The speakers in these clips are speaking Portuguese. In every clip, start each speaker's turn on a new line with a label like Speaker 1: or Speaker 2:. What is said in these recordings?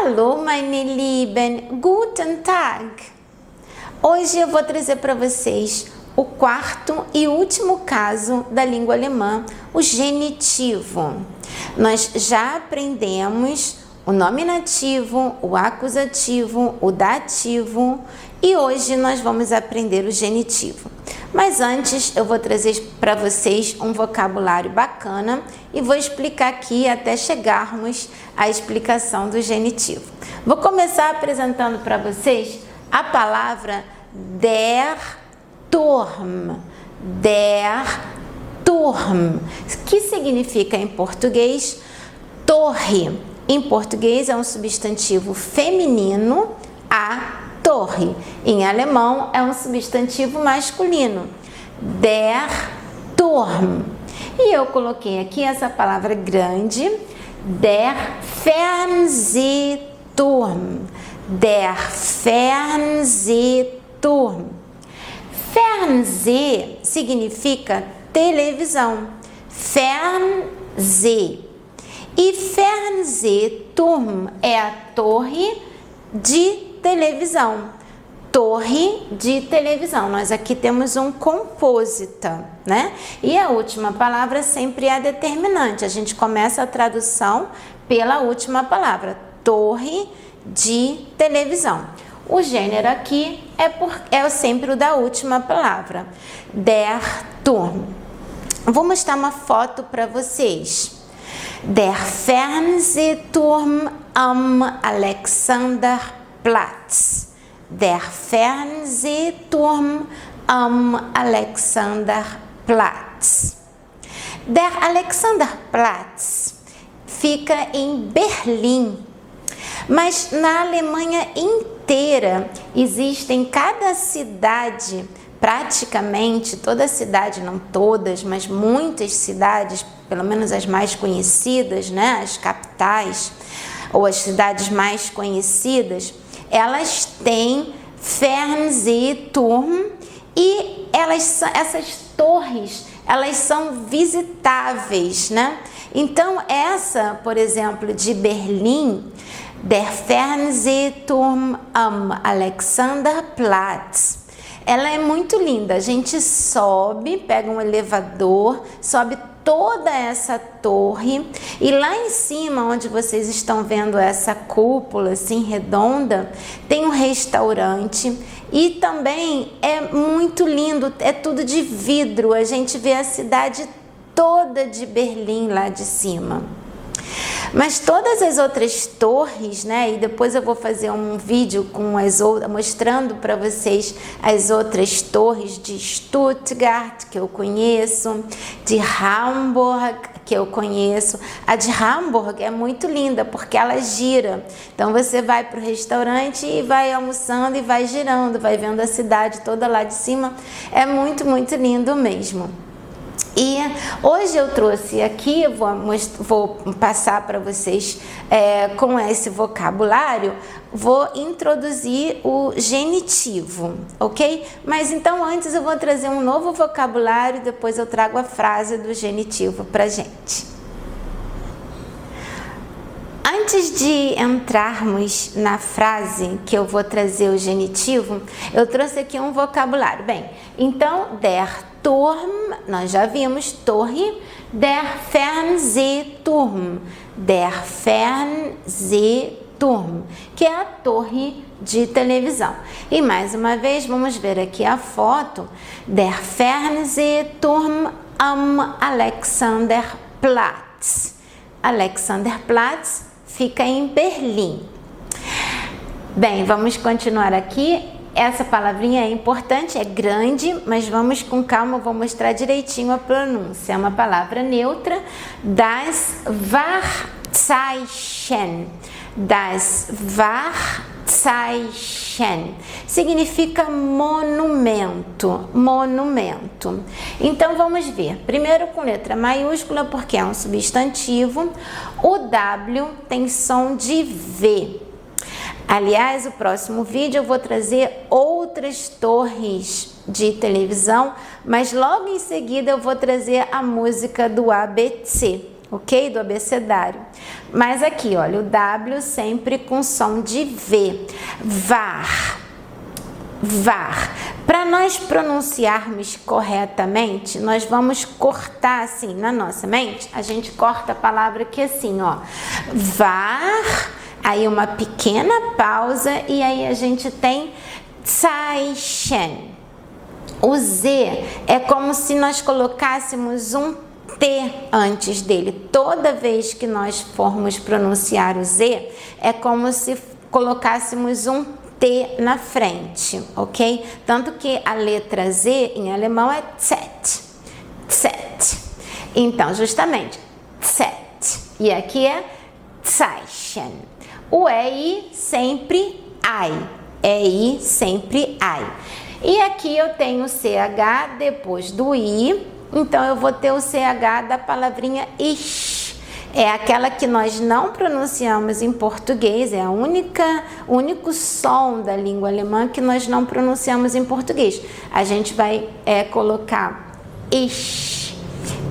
Speaker 1: Hallo, meine Lieben, guten Tag! Hoje eu vou trazer para vocês o quarto e último caso da língua alemã, o genitivo. Nós já aprendemos o nominativo, o acusativo, o dativo e hoje nós vamos aprender o genitivo. Mas antes eu vou trazer para vocês um vocabulário bacana e vou explicar aqui até chegarmos à explicação do genitivo. Vou começar apresentando para vocês a palavra der Turm. Der Turm, que significa em português torre. Em português é um substantivo feminino, a torre. Em alemão é um substantivo masculino, der Turm. E eu coloquei aqui essa palavra grande, der Fernsehturm. Der Fernsehturm. Fernseh significa televisão. Fernseh. E Fernsehturm é a torre de televisão. Torre de televisão. Nós aqui temos um composita, né? E a última palavra sempre é a determinante. A gente começa a tradução pela última palavra. Torre de televisão. O gênero aqui é sempre o da última palavra. Der Turm. Vou mostrar uma foto para vocês. Der Fernsehturm am Alexanderplatz. Der Fernsehturm am Alexanderplatz. Der Alexanderplatz fica em Berlim, mas na Alemanha inteira existem cada cidade, praticamente toda cidade, não todas, mas muitas cidades, pelo menos as mais conhecidas, né, as capitais ou as cidades mais conhecidas, elas têm Fernsehturm e essas torres, elas são visitáveis, né? Então essa, por exemplo, de Berlim, der Fernsehturm am Alexanderplatz, ela é muito linda. A gente sobe, pega um elevador, sobe toda essa torre e lá em cima, onde vocês estão vendo essa cúpula assim redonda, tem um restaurante e também é muito lindo, é tudo de vidro. A gente vê a cidade toda de Berlim lá de cima. Mas todas as outras torres, né? E depois eu vou fazer um vídeo com as outras, mostrando para vocês as outras torres de Stuttgart, que eu conheço, de Hamburg, que eu conheço. A de Hamburg é muito linda, porque ela gira. Então você vai para o restaurante e vai almoçando e vai girando, vai vendo a cidade toda lá de cima. É muito, muito lindo mesmo. E hoje eu trouxe aqui, vou passar para vocês com esse vocabulário, vou introduzir o genitivo, ok? Mas então antes eu vou trazer um novo vocabulário, depois eu trago a frase do genitivo para gente. Antes de entrarmos na frase que eu vou trazer o genitivo, eu trouxe aqui um vocabulário. Bem, então, der Turm, nós já vimos, torre, der Fernsehturm, que é a torre de televisão. E mais uma vez, vamos ver aqui a foto, der Fernsehturm am Alexanderplatz. Alexanderplatz fica em Berlim. Bem, vamos continuar aqui. Essa palavrinha é importante, é grande, mas vamos com calma, vou mostrar direitinho a pronúncia. É uma palavra neutra, das Wahrzeichen. Das Wahrzeichen significa monumento, monumento. Então vamos ver, primeiro com letra maiúscula porque é um substantivo, o W tem som de V. Aliás, o próximo vídeo eu vou trazer outras torres de televisão, mas logo em seguida eu vou trazer a música do ABC. ok? Do abecedário. Mas aqui, olha, o W sempre com som de V. Var. Var. Para nós pronunciarmos corretamente, nós vamos cortar assim na nossa mente. A gente corta a palavra aqui assim, ó. Var, aí uma pequena pausa e aí a gente tem Zeichen. O Z é como se nós colocássemos um T antes dele. Toda vez que nós formos pronunciar o Z, é como se colocássemos um T na frente, ok? Tanto que a letra Z em alemão é Z, Z. Então, justamente, Z. E aqui é Zeichen. O EI sempre AI. EI sempre AI. E aqui eu tenho o CH depois do I, então eu vou ter o CH da palavrinha ich. É aquela que nós não pronunciamos em português, é o único som da língua alemã que nós não pronunciamos em português. A gente vai colocar ich,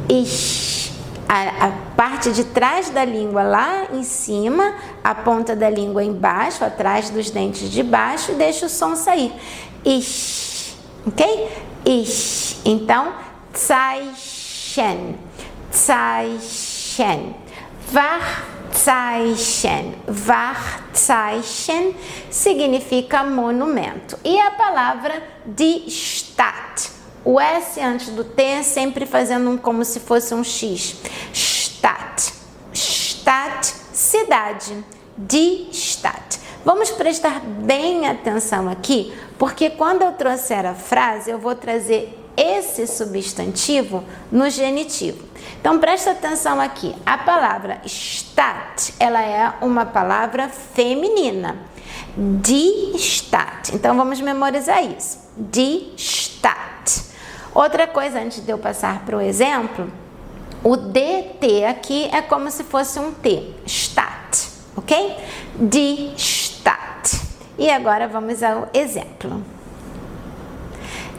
Speaker 1: ich. A parte de trás da língua lá em cima, a ponta da língua embaixo, atrás dos dentes de baixo, e deixa o som sair. Ich, ok? Ich. Então, Zeichen, Zeichen, Wahrzeichen. Wahrzeichen significa monumento. E a palavra die Stadt. O S antes do T sempre fazendo como se fosse um X. Stadt. Stadt, cidade. Die Stadt. Vamos prestar bem atenção aqui, porque quando eu trouxer a frase, eu vou trazer esse substantivo no genitivo. Então, presta atenção aqui. A palavra Stadt, ela é uma palavra feminina. Die Stadt. Então, vamos memorizar isso. Die Stadt. Outra coisa, antes de eu passar para o exemplo, o DT aqui é como se fosse um T. Stadt, ok? Die Stadt. E agora vamos ao exemplo.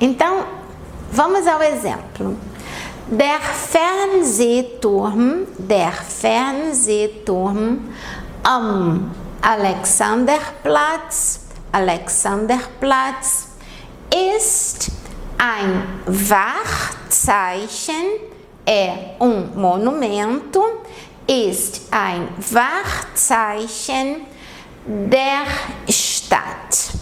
Speaker 1: Então, vamos ao exemplo. Der Fernsehturm am Alexanderplatz ist ein Wahrzeichen, é monumento, ist ein Wahrzeichen der Stadt.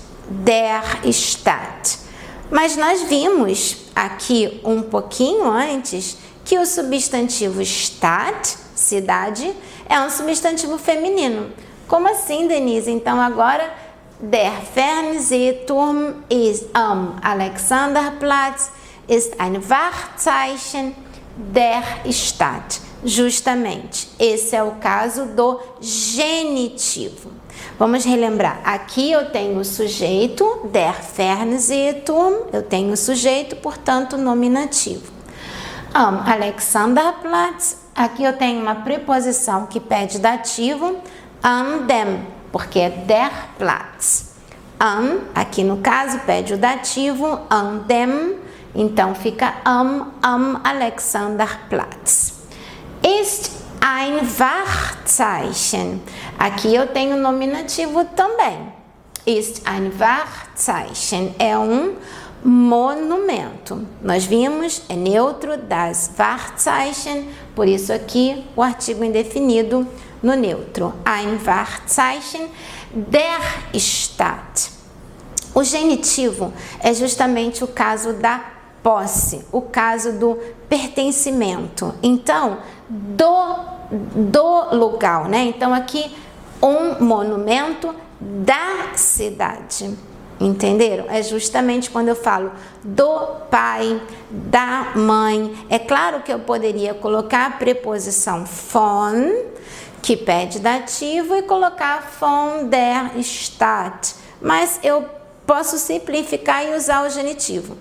Speaker 1: Mas nós vimos aqui um pouquinho antes que o substantivo Stadt, cidade, é um substantivo feminino. Como assim, Denise? Então agora, der Fernsehturm ist am Alexanderplatz ist ein Wahrzeichen der Stadt. Justamente, esse é o caso do genitivo. Vamos relembrar, aqui eu tenho o sujeito, der Fernsehturm, eu tenho o sujeito, portanto, nominativo. Am Alexanderplatz, aqui eu tenho uma preposição que pede dativo, an dem, porque é der Platz. An, aqui no caso, pede o dativo, an dem, então fica am Alexanderplatz. Ist ein Wahrzeichen. Aqui eu tenho nominativo também. Ist ein Wahrzeichen. É um monumento. Nós vimos, é neutro, das Wahrzeichen, por isso aqui o artigo indefinido no neutro. Ein Wahrzeichen der Stadt. O genitivo é justamente o caso da posse, o caso do pertencimento. Então, do local, né? Então, aqui, um monumento da cidade. Entenderam? É justamente quando eu falo do pai, da mãe. É claro que eu poderia colocar a preposição von, que pede dativo, e colocar von der Stadt. Mas eu posso simplificar e usar o genitivo.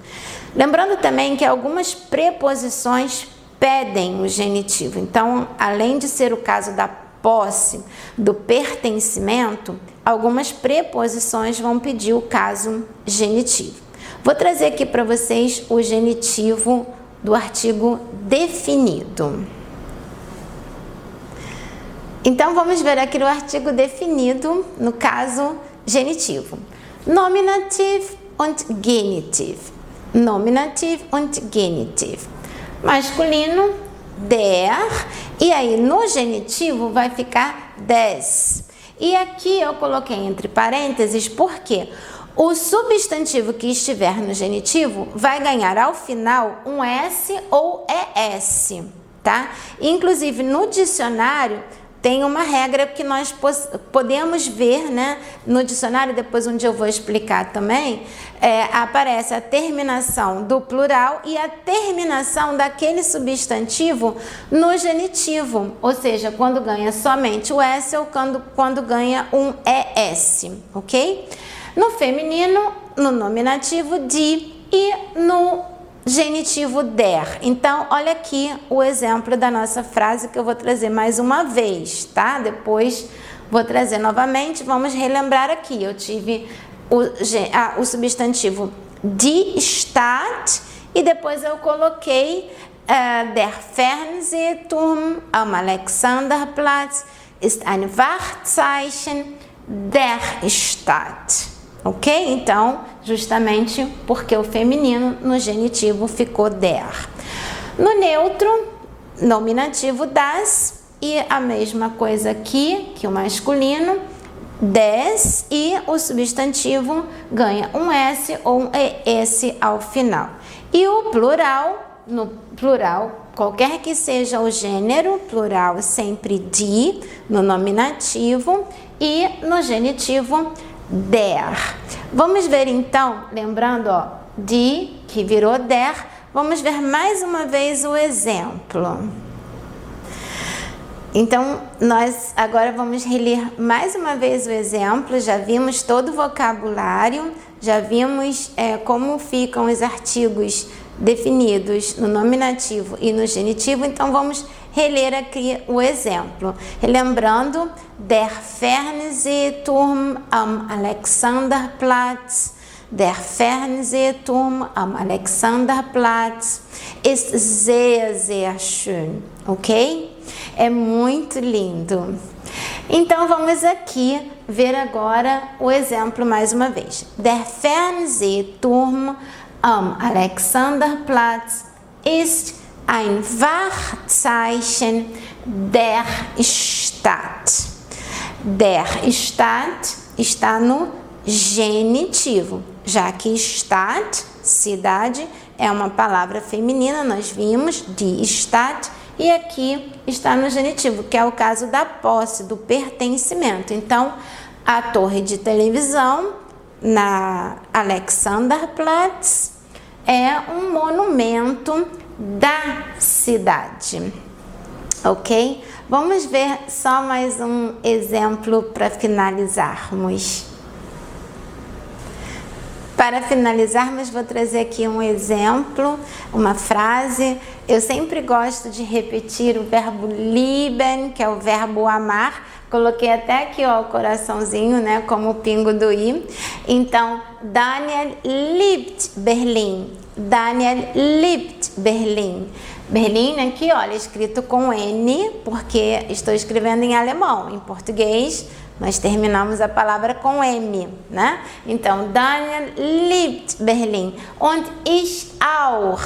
Speaker 1: Lembrando também que algumas preposições pedem o genitivo. Então, além de ser o caso da posse, do pertencimento, algumas preposições vão pedir o caso genitivo. Vou trazer aqui para vocês o genitivo do artigo definido. Então, vamos ver aqui o artigo definido, no caso genitivo. Nominativ und Genitiv. Nominativ und Genitiv. Masculino, der. E aí, no genitivo, vai ficar des. E aqui eu coloquei entre parênteses porque o substantivo que estiver no genitivo vai ganhar ao final um S ou ES, tá? Inclusive, no dicionário, tem uma regra que nós podemos ver, né? No dicionário, depois um dia eu vou explicar também, aparece a terminação do plural e a terminação daquele substantivo no genitivo, ou seja, quando ganha somente o S ou quando ganha um ES, ok? No feminino, no nominativo, die e no genitivo der. Então, olha aqui o exemplo da nossa frase que eu vou trazer mais uma vez, tá? Depois vou trazer novamente, vamos relembrar aqui. Eu tive o substantivo die Stadt e depois eu coloquei der Fernsehturm am Alexanderplatz ist ein Wahrzeichen der Stadt. Ok? Então, justamente porque o feminino no genitivo ficou der. No neutro, nominativo das, e a mesma coisa aqui que o masculino, des, e o substantivo ganha um S ou um ES ao final. E o plural, no plural, qualquer que seja o gênero, plural sempre die, no nominativo, e no genitivo der. Vamos ver então, lembrando, ó, die, que virou der, vamos ver mais uma vez o exemplo. Então, nós agora vamos reler mais uma vez o exemplo, já vimos todo o vocabulário, já vimos como ficam os artigos definidos no nominativo e no genitivo, então vamos reler aqui o exemplo. Relembrando, der Fernsehturm am Alexanderplatz. Der Fernsehturm am Alexanderplatz ist sehr, sehr schön, ok? É muito lindo. Então, vamos aqui ver agora o exemplo mais uma vez. Der Fernsehturm am Alexanderplatz ist ein Wahrzeichen der Stadt. Der Stadt está no genitivo, já que Stadt, cidade, é uma palavra feminina, nós vimos, die Stadt, e aqui está no genitivo, que é o caso da posse, do pertencimento. Então, a torre de televisão na Alexanderplatz é um monumento da cidade, ok? Vamos ver só mais um exemplo para finalizarmos. Para finalizarmos, vou trazer aqui um exemplo, uma frase. Eu sempre gosto de repetir o verbo lieben, que é o verbo amar. Coloquei até aqui, ó, o coraçãozinho, né, como o pingo do i. Então, Daniel liebt Berlin. Daniel liebt Berlin. Berlim aqui, olha, escrito com N, porque estou escrevendo em alemão. Em português, nós terminamos a palavra com M, né? Então, Daniel liebt Berlin. Und ich auch.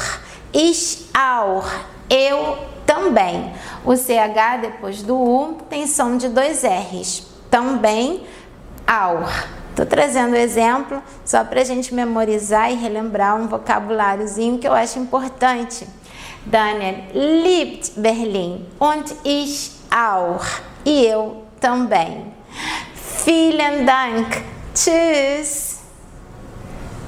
Speaker 1: Ich auch. Eu também. O CH depois do U tem som de 2 R's. Também, auch. Estou trazendo exemplo só para a gente memorizar e relembrar um vocabuláriozinho que eu acho importante. Daniel liebt Berlin und ich auch. E eu também. Vielen Dank. Tschüss.